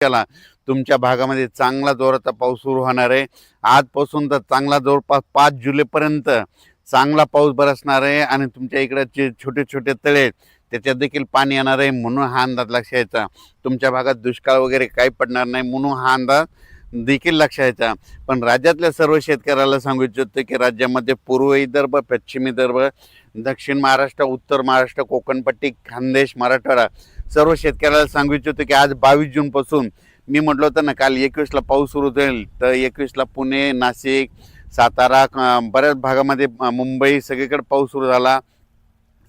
केला तुमच्या भागामध्ये चांगला जोराचा पाऊस सुरू होणार आहे। आजपासून तर चांगला जवळपास 5 जुलैपर्यंत चांगला पाऊस बरसणार आहे आणि तुमच्या इकडचे छोटे छोटे तळे त्याच्यात देखील पाणी येणार आहे, म्हणून हा अंदाज लक्षात घ्यायचा। तुमच्या भागात दुष्काळ वगैरे काही पडणार नाही म्हणून हा अंदाज देखील लक्षात घ्यायचा। पण राज्यातल्या सर्व शेतकऱ्याला सांगू इच्छितो की राज्यामध्ये पूर्व विदर्भ, पश्चिम विदर्भ, दक्षिण महाराष्ट्र, उत्तर महाराष्ट्र, कोकणपट्टी, खानदेश, मराठवाडा सर्व शेतकऱ्याला सांगू इच्छितो की आज 22 जून पासून मी म्हटलं होतं ना काल 21 ला पाऊस सुरू होईल, तर 21 ला पुणे, नाशिक, सातारा, बऱ्याच भागामध्ये मुंबई सगळीकडे पाऊस सुरू झाला।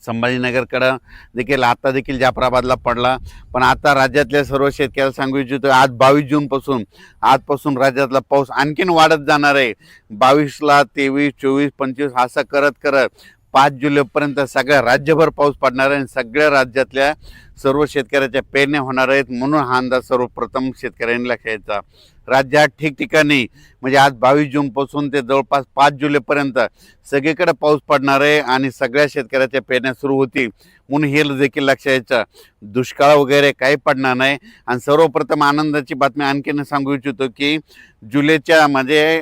संभाजीनगरकडं देखील आता देखील जाफराबादला पडला। पण आता राज्यातल्या सर्व शेतकऱ्याला सांगू इच्छितो आज 22 जून पासून आजपासून राज्यातला पाऊस आणखीन वाढत जाणार आहे। 22 ला 23, 24, 25 असं करत करत 5 जुलैपर्यंत सगळ्या राज्यभर पाऊस पडणार आहे आणि सगळ्या राज्यातल्या सर्व शेतकऱ्याच्या पेरण्या होणार आहेत, म्हणून हा अंदाज सर्वप्रथम शेतकऱ्यांनी लक्षात घ्यायचा। राज्यात ठिकठिकाणी म्हणजे आज 22 जून पासून ते जवळपास 5 जुलैपर्यंत सगळीकडे पाऊस पडणार आहे आणि सगळ्या शेतकऱ्याच्या पेरण्या सुरू होतील, म्हणून हे देखील लक्षात घ्यायचं। दुष्काळ वगैरे काही पडणार नाही। आणि सर्वप्रथम आनंदाची बातमी आणखीन सांगू इच्छितो की जुलैच्या म्हणजे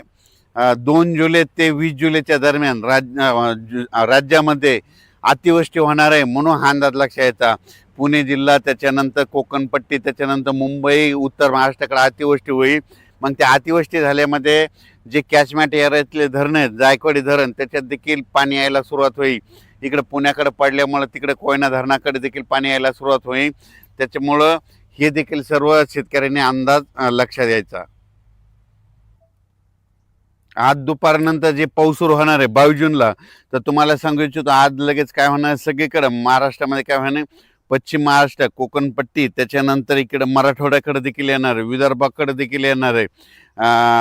2 जुलै ते 20 जुलैच्या दरम्यान राज्यामध्ये अतिवृष्टी होणार आहे, म्हणून हा अंदाज लक्षात घ्यायचा। पुणे जिल्हा, त्याच्यानंतर कोकणपट्टी, त्याच्यानंतर मुंबई, उत्तर महाराष्ट्राकडे अतिवृष्टी होईल। मग त्या अतिवृष्टी झाल्यामध्ये जे कॅचमेंट एरियातले धरण आहेत, जायकवाडी धरण, त्याच्यात देखील पाणी यायला सुरुवात होईल। इकडे पुण्याकडे पडल्यामुळे तिकडे कोयना धरणाकडे देखील पाणी यायला सुरुवात होईल। त्याच्यामुळं हे देखील सर्व शेतकऱ्यांनी अंदाज लक्षात घ्यायचा। आज दुपारनंतर जे पाऊस सुरू होणार आहे 22 जूनला, तर तुम्हाला सांगू इच्छितो आज लगेच काय होणार सगळीकडे महाराष्ट्रामध्ये काय होणार, पश्चिम महाराष्ट्र, कोकणपट्टी, त्याच्यानंतर इकडे मराठवाड्याकडे देखील येणार आहे, विदर्भाकडे देखील येणार आहे।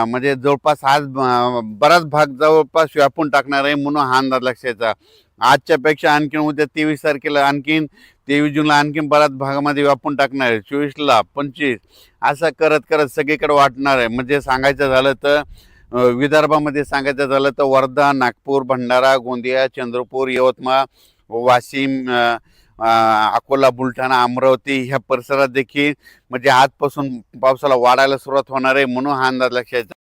म्हणजे जवळपास आज बराच भाग जवळपास व्यापून टाकणार आहे, म्हणून हा अंदाज लक्षात घ्यायचा। आजच्यापेक्षा आणखीन उद्या 23 तारखेला आणखीन 23 जूनला आणखीन बऱ्याच भागामध्ये व्यापून टाकणार आहे, 24 ला 25 असं करत करत सगळीकडे वाटणार आहे। म्हणजे सांगायचं झालं तर विदर्भामध्ये सांगायचं झालं तर वर्धा, नागपूर, भंडारा, गोंदिया, चंद्रपूर, यवतमाळ, वाशिम, अकोला, बुलढाणा, अमरावती ह्या परिसरात देखील म्हणजे आजपासून पावसाला वाढायला सुरुवात होणार आहे, म्हणून हा अंदाज लक्षात घ्यायचा।